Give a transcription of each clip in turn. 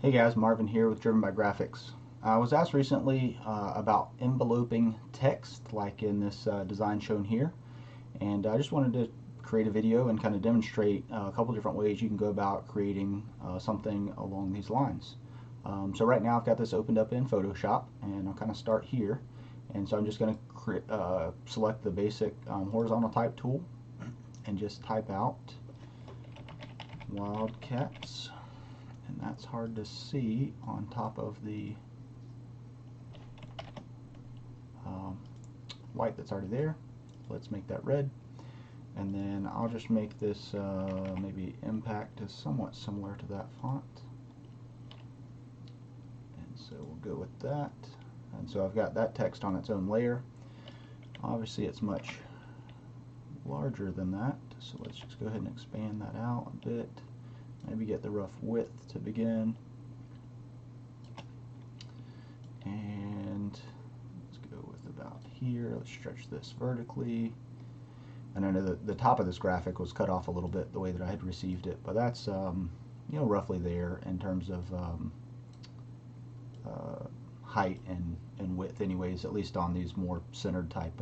Hey guys, Marvin here with Driven by Graphics. I was asked recently about enveloping text like in this design shown here, and I just wanted to create a video and kind of demonstrate a couple different ways you can go about creating something along these lines. So right now I've got this opened up in Photoshop, and I'll kind of start here, and so I'm just going to select the basic horizontal type tool and just type out Wildcats. And that's hard to see on top of the white that's already there. Let's make that red, and then I'll just make this maybe impact is somewhat similar to that font, and so we'll go with that. And so I've got that text on its own layer. Obviously it's much larger than that, so let's just go ahead and expand that out a bit. Maybe get the rough width to begin, and let's go with about here. Let's stretch this vertically, and I know the top of this graphic was cut off a little bit the way that I had received it, but that's roughly there in terms of height and width anyways, at least on these more centered type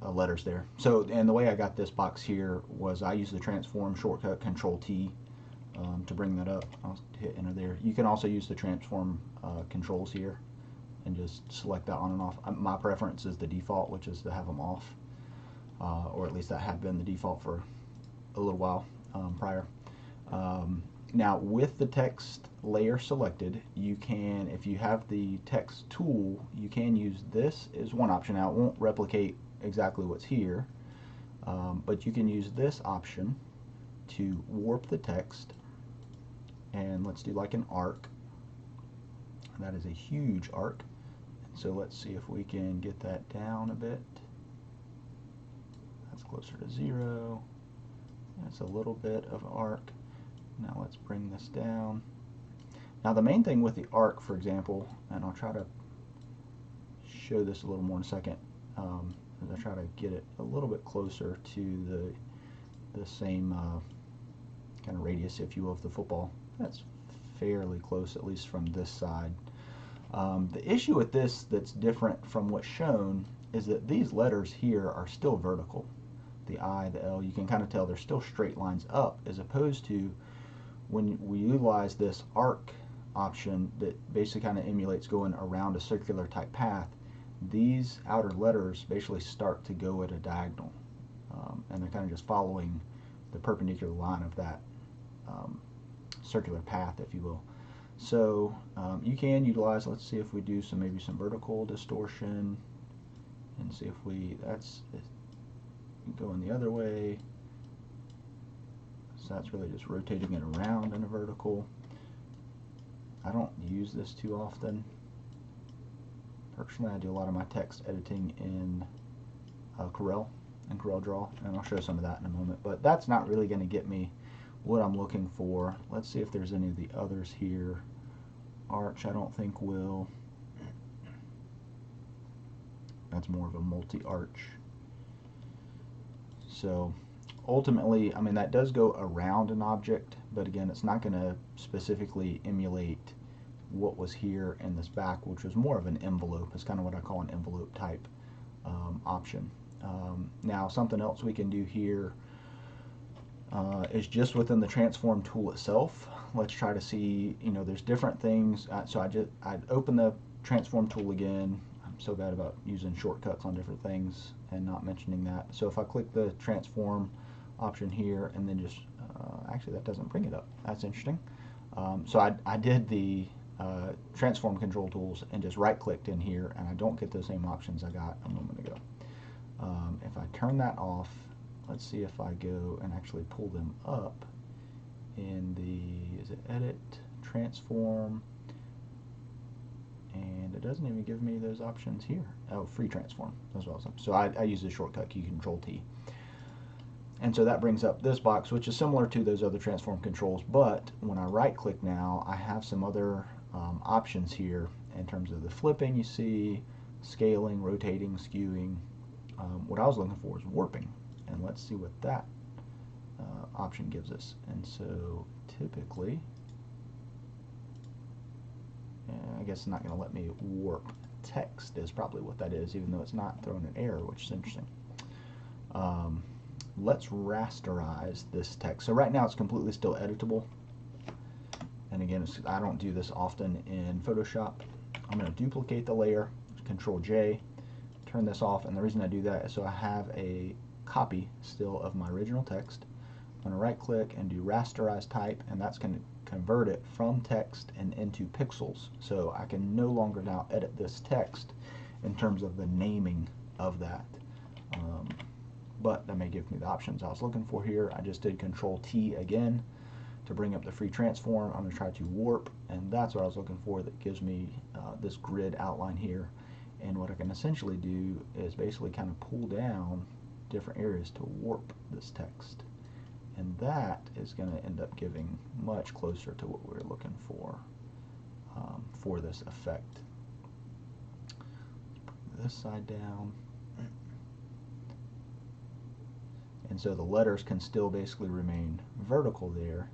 letters there. So, and the way I got this box here was I used the transform shortcut Control T to bring that up. I'll hit enter there. You can also use the transform controls here and just select that on and off. My preference is the default, which is to have them off, or at least that had been the default for a little while prior. Now with the text layer selected, you can, if you have the text tool, you can use this as one option. Now it won't replicate exactly what's here, but you can use this option to warp the text, and let's do like an arc. That is a huge arc, so let's see if we can get that down a bit. That's closer to 0. That's a little bit of arc. Now let's bring this down. Now the main thing with the arc, for example, and I'll try to show this a little more in a second, as I try to get it a little bit closer to the same kind of radius, if you will, of the football. That's fairly close, at least from this side. The issue with this that's different from what's shown is that these letters here are still vertical. The I, the L, you can kind of tell they're still straight lines up, as opposed to when we utilize this arc option that basically kind of emulates going around a circular type path. These outer letters basically start to go at a diagonal, and they're kind of just following the perpendicular line of that circular path, if you will. So you can utilize, let's see if we do maybe some vertical distortion, and see if that's going the other way. So that's really just rotating it around in a vertical. I don't use this too often. Personally, I do a lot of my text editing in Corel and CorelDraw, and I'll show some of that in a moment. But that's not really going to get me what I'm looking for. Let's see if there's any of the others here. Arch, I don't think will. That's more of a multi-arch. So ultimately, I mean, that does go around an object, but again, it's not going to specifically emulate what was here in this back, which was more of an envelope. It's kind of what I call an envelope type option. Now something else we can do here is just within the transform tool itself. Let's try to see, there's different things. So I'd open the transform tool again. I'm so bad about using shortcuts on different things and not mentioning that. So if I click the transform option here, and then just actually that doesn't bring it up. That's interesting. So I did the transform control tools and just right clicked in here, and I don't get those same options I got a moment ago. If I turn that off, let's see if I go and actually pull them up in the, is it edit, transform, and it doesn't even give me those options here. Oh, free transform, that's what I was. So I use the shortcut key Control T. And so that brings up this box, which is similar to those other transform controls, but when I right click now, I have some other options here in terms of the flipping, you see, scaling, rotating, skewing. What I was looking for is warping, and let's see what that option gives us. And so typically I guess it's not going to let me warp text is probably what that is, even though it's not throwing an error, which is interesting. Let's rasterize this text. So right now it's completely still editable. And again, I don't do this often in Photoshop. I'm going to duplicate the layer, Control J, turn this off, and the reason I do that is so I have a copy still of my original text. I'm going to right click and do rasterize type, and that's going to convert it from text and into pixels. So I can no longer now edit this text in terms of the naming of that. But that may give me the options I was looking for here. I just did Control T again to bring up the free transform. I'm going to try to warp, and that's what I was looking for. That gives me this grid outline here. And what I can essentially do is basically kind of pull down different areas to warp this text. And that is going to end up giving much closer to what we're looking for this effect. Bring this side down. And so the letters can still basically remain vertical there,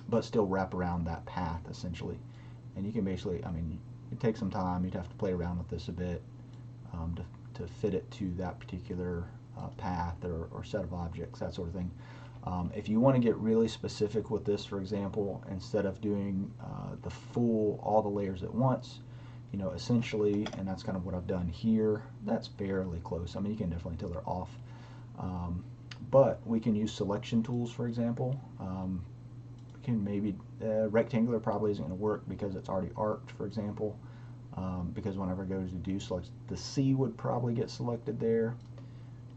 but still wrap around that path essentially. And you can basically, I mean, it takes some time. You'd have to play around with this a bit to fit it to that particular path or set of objects, that sort of thing. If you want to get really specific with this, for example, instead of doing all the layers at once, you know, essentially, and that's kind of what I've done here, that's fairly close. I mean, you can definitely tell they're off. But we can use selection tools, for example. We can maybe, rectangular probably isn't going to work because it's already arced, for example. Because whenever I go to do select, the C would probably get selected there.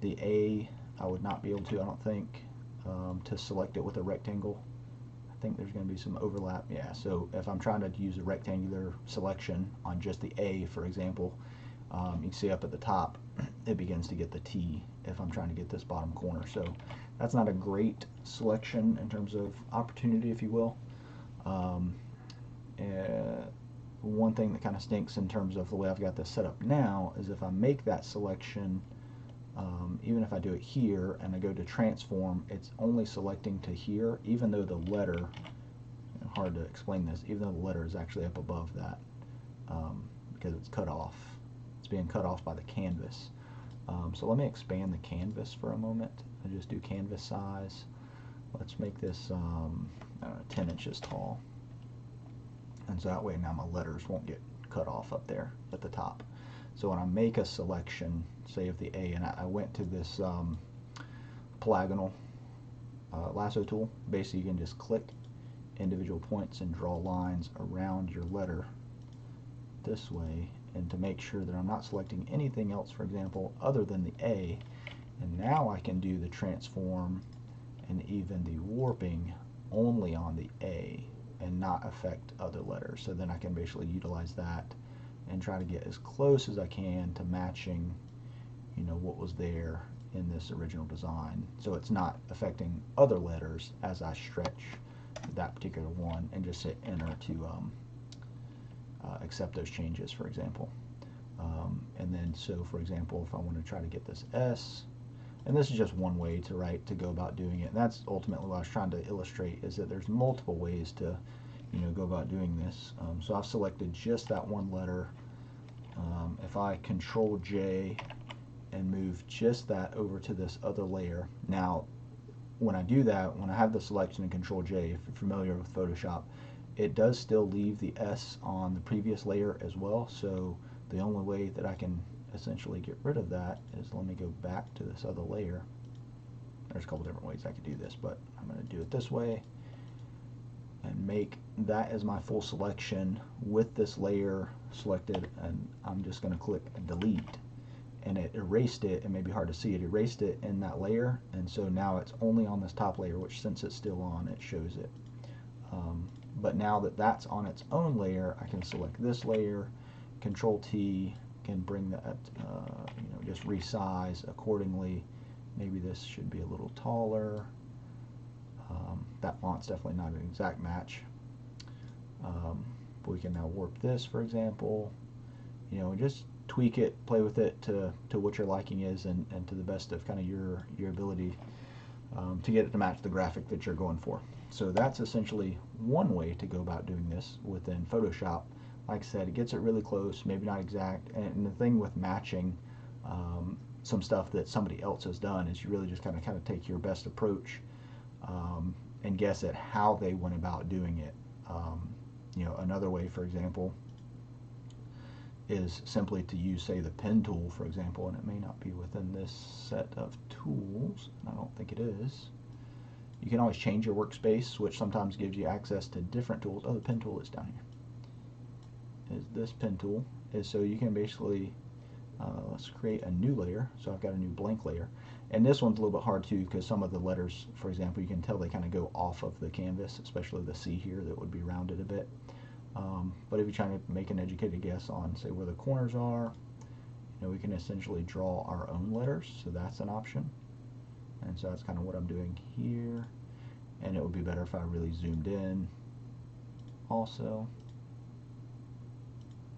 The A, I would not be able to, I don't think, to select it with a rectangle. I think there's going to be some overlap. Yeah, so if I'm trying to use a rectangular selection on just the A, for example, you can see up at the top, it begins to get the T if I'm trying to get this bottom corner. So that's not a great selection in terms of opportunity, if you will. One thing that kind of stinks in terms of the way I've got this set up now is if I make that selection, even if I do it here and I go to transform, it's only selecting to here, even though the letter, hard to explain this, even though the letter is actually up above that, because it's cut off. It's being cut off by the canvas. So let me expand the canvas for a moment. I just do canvas size. Let's make this 10 inches tall. And so that way now my letters won't get cut off up there at the top. So when I make a selection, say of the A, and I went to this polygonal lasso tool, basically you can just click individual points and draw lines around your letter this way, and to make sure that I'm not selecting anything else, for example, other than the A. And now I can do the transform and even the warping only on the A and not affect other letters. So then I can basically utilize that and try to get as close as I can to matching, you know, what was there in this original design. So it's not affecting other letters as I stretch that particular one, and just hit enter to accept those changes, for example. And then, so for example, if I want to try to get this S, and this is just one way to go about doing it, and that's ultimately what I was trying to illustrate, is that there's multiple ways to, you know, go about doing this. So I've selected just that one letter. If I Control J and move just that over to this other layer, now when I do that, when I have the selection in Control J, if you're familiar with Photoshop, it does still leave the S on the previous layer as well. So the only way that I can essentially get rid of that is, let me go back to this other layer. There's a couple different ways I could do this, but I'm going to do it this way and make that as my full selection with this layer selected, and I'm just going to click delete, and it erased it. It may be hard to see, it erased it in that layer, and so now it's only on this top layer, which since it's still on, it shows it. But now that that's on its own layer, I can select this layer, Control T, can bring that, you know, just resize accordingly. Maybe this should be a little taller. That font's definitely not an exact match. But we can now warp this, for example, you know, and just tweak it, play with it to what your liking is, and to the best of kind of your ability. to get it to match the graphic that you're going for. So that's essentially one way to go about doing this within Photoshop. Like I said, it gets it really close, maybe not exact. And the thing with matching some stuff that somebody else has done is you really just kind of take your best approach and guess at how they went about doing it. You know, another way, for example, is simply to use, say, the pen tool, for example, and it may not be within this set of tools, and I don't think it is. You can always change your workspace, which sometimes gives you access to different tools. Oh, the pen tool is down here. Is this pen tool. Is so you can basically, let's create a new layer. So I've got a new blank layer. And this one's a little bit hard too, because some of the letters, for example, you can tell they kind of go off of the canvas, especially the C here that would be rounded a bit. But if you're trying to make an educated guess on, say, where the corners are, you know, we can essentially draw our own letters, so that's an option. And so that's kind of what I'm doing here. And it would be better if I really zoomed in also.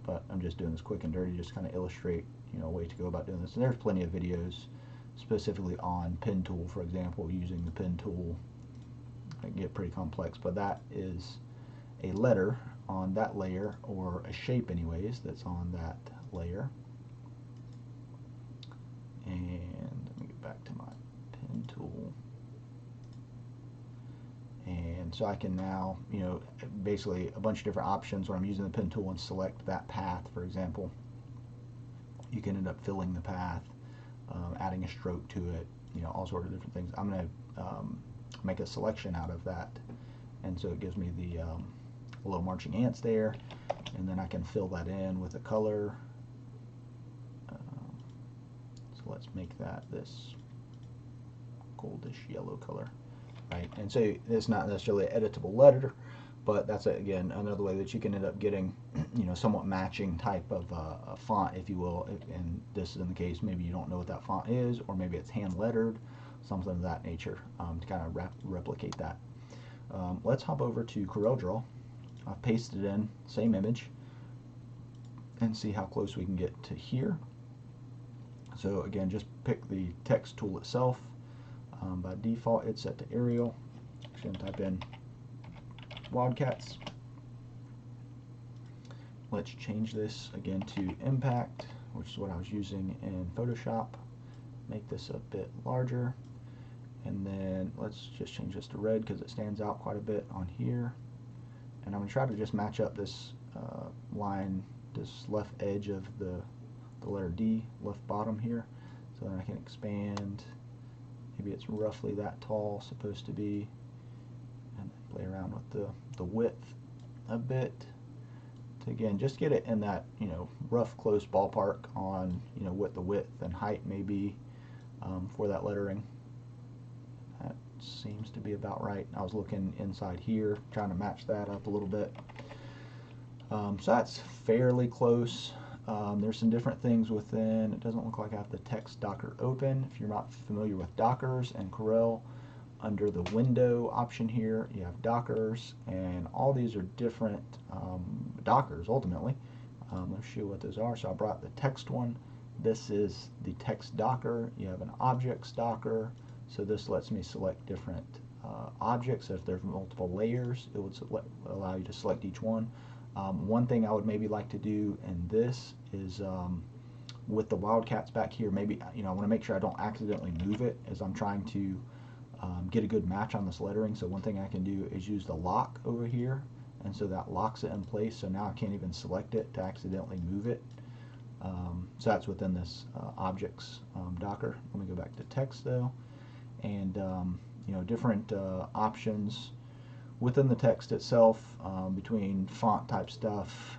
But I'm just doing this quick and dirty, just kind of illustrate, you know, a way to go about doing this. And there's plenty of videos specifically on pen tool, for example, using the pen tool. It can get pretty complex, but that is a letter on that layer, or a shape anyways that's on that layer. And let me get back to my pen tool. And so I can now, you know, basically a bunch of different options when I'm using the pen tool, and select that path, for example. You can end up filling the path, adding a stroke to it, you know, all sorts of different things. I'm going to make a selection out of that, and so it gives me the little marching ants there, and then I can fill that in with a color. So let's make that this goldish yellow color, right? And so it's not necessarily an editable letter, but that's again another way that you can end up getting, you know, somewhat matching type of a font, if you will. And this is in the case, maybe you don't know what that font is, or maybe it's hand lettered, something of that nature, to kind of replicate that. Let's hop over to CorelDraw. I've pasted in same image and see how close we can get to here. So again, just pick the text tool itself. By default, it's set to Arial. Actually, I'm going to type in Wildcats. Let's change this again to Impact, which is what I was using in Photoshop. Make this a bit larger. And then let's just change this to red because it stands out quite a bit on here. And I'm going to try to just match up this line, this left edge of the letter D, left bottom here, so then I can expand. Maybe it's roughly that tall, supposed to be, and then play around with the width a bit to again just get it in that, you know, rough close ballpark on, you know, what the width and height may be for that lettering. That seems to be about right. I was looking inside here, trying to match that up a little bit. So that's fairly close. There's some different things within. It doesn't look like I have the text Docker open. If you're not familiar with Dockers and Corel, under the window option here, you have Dockers, and all these are different Dockers ultimately. Let's show you what those are. So I brought the text one. This is the text Docker. You have an objects Docker. So this lets me select different objects. So if there's multiple layers, it would allow you to select each one. One thing I would maybe like to do in this is with the Wildcats back here, maybe, you know, I want to make sure I don't accidentally move it as I'm trying to get a good match on this lettering. So one thing I can do is use the lock over here, and so that locks it in place, so now I can't even select it to accidentally move it. So that's within this objects Docker. Let me go back to text though, and you know, different options within the text itself, between font type stuff,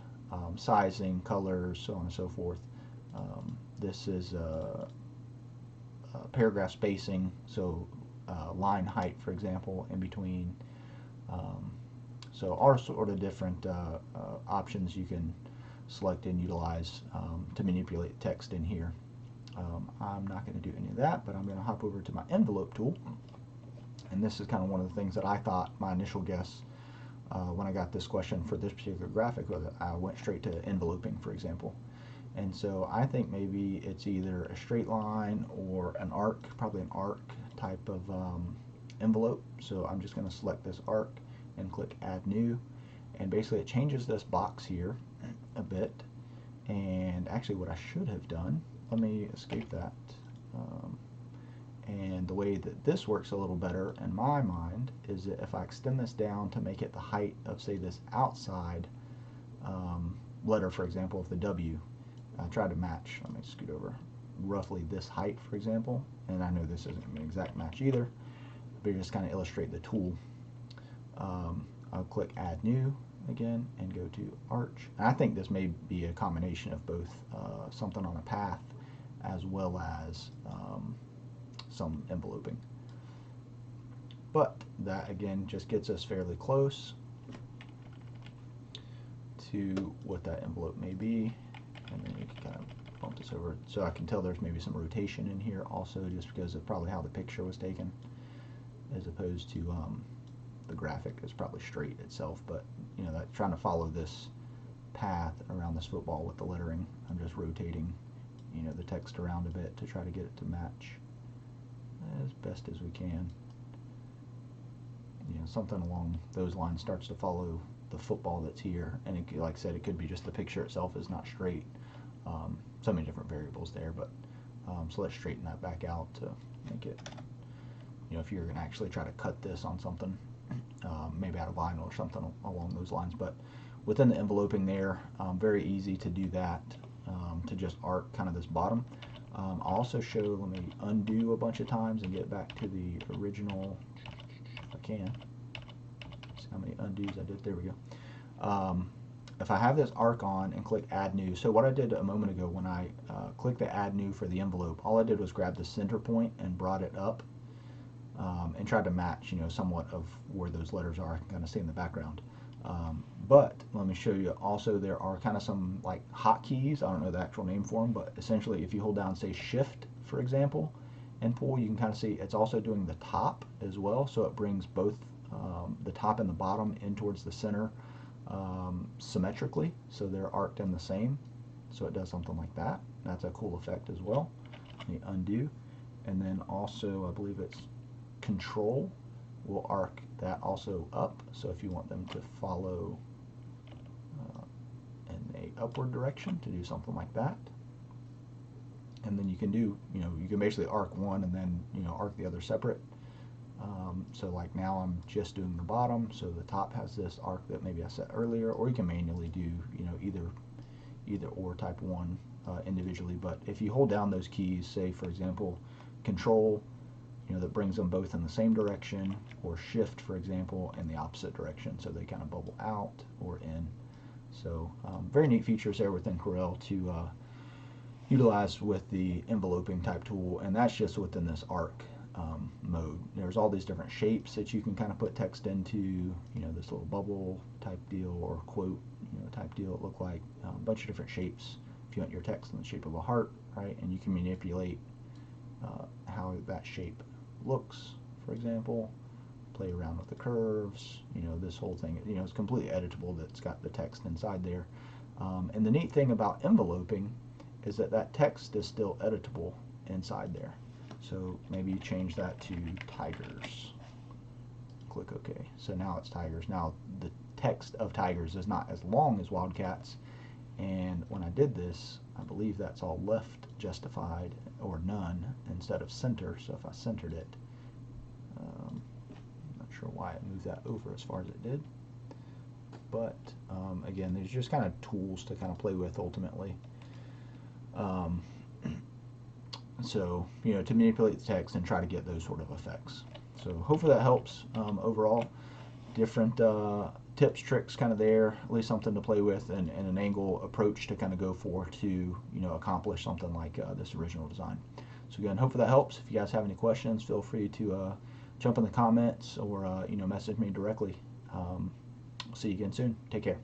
sizing, colors, so on and so forth. This is paragraph spacing, so line height, for example, in between. So all sort of different options you can select and utilize to manipulate text in here. I'm not going to do any of that, but I'm going to hop over to my envelope tool. And this is kind of one of the things that I thought, my initial guess when I got this question for this particular graphic, was I went straight to enveloping, for example. And so I think maybe it's either a straight line or an arc, probably an arc type of envelope. So I'm just going to select this arc and click Add New. And basically it changes this box here a bit. And actually what I should have done, let me escape that. And the way that this works a little better in my mind is that if I extend this down to make it the height of, say, this outside letter, for example, of the W, I try to match, let me scoot over, roughly this height, for example, and I know this isn't an exact match either, but just kind of illustrate the tool. I'll click Add New again and go to Arch. And I think this may be a combination of both something on a path as well as some enveloping. But that again just gets us fairly close to what that envelope may be. And then you can kind of bump this over so I can tell there's maybe some rotation in here also, just because of probably how the picture was taken, as opposed to the graphic is probably straight itself. But you know, that trying to follow this path around this football with the lettering, I'm just rotating, you know, the text around a bit to try to get it to match as best as we can. You know, something along those lines starts to follow the football that's here, and it, like I said, it could be just the picture itself is not straight. So many different variables there, but so let's straighten that back out to make it, you know, if you're going to actually try to cut this on something, maybe out of vinyl or something along those lines. But within the enveloping there, very easy to do that, to just arc kind of this bottom. I'll also show, let me undo a bunch of times and get back to the original, if I can. See how many undos I did. There we go. If I have this arc on and click Add New, so what I did a moment ago when I clicked the Add New for the envelope, all I did was grab the center point and brought it up and tried to match, you know, somewhat of where those letters are. I can kind of see in the background. But let me show you also, there are kind of some like hotkeys. I don't know the actual name for them, but essentially if you hold down, say, Shift, for example, and pull, you can kind of see it's also doing the top as well. So it brings both the top and the bottom in towards the center symmetrically, so they're arced in the same. So it does something like that. That's a cool effect as well. Let me undo. And then also, I believe it's Control will arc that also up. So if you want them to follow in a upward direction, to do something like that. And then you can do, you know, you can basically arc one and then, you know, arc the other separate. So like now I'm just doing the bottom, so the top has this arc that maybe I set earlier, or you can manually do, you know, either or type 1 individually. But if you hold down those keys, say for example Control, you know, that brings them both in the same direction, or Shift, for example, in the opposite direction, so they kind of bubble out or in. So very neat features there within Corel to utilize with the enveloping type tool, and that's just within this arc mode. There's all these different shapes that you can kind of put text into, you know, this little bubble type deal or quote, you know, type deal. It look like a bunch of different shapes. If you want your text in the shape of a heart, right, and you can manipulate how that shape looks, for example, play around with the curves, you know, this whole thing, you know, it's completely editable. That's got the text inside there. And the neat thing about enveloping is that that text is still editable inside there. So maybe you change that to tigers. Click OK. So now it's tigers. Now the text of tigers is not as long as wildcats. And when I did this, I believe that's all left justified or none instead of center. So if I centered it, I'm not sure why it moved that over as far as it did. But again, there's just kind of tools to kind of play with ultimately. So, you know, to manipulate the text and try to get those sort of effects. So hopefully that helps overall. Different tips, tricks kind of there, at least something to play with, and an angle approach to kind of go for to, you know, accomplish something like this original design. So again, hopefully that helps. If you guys have any questions, feel free to jump in the comments or, you know, message me directly. See you again soon. Take care.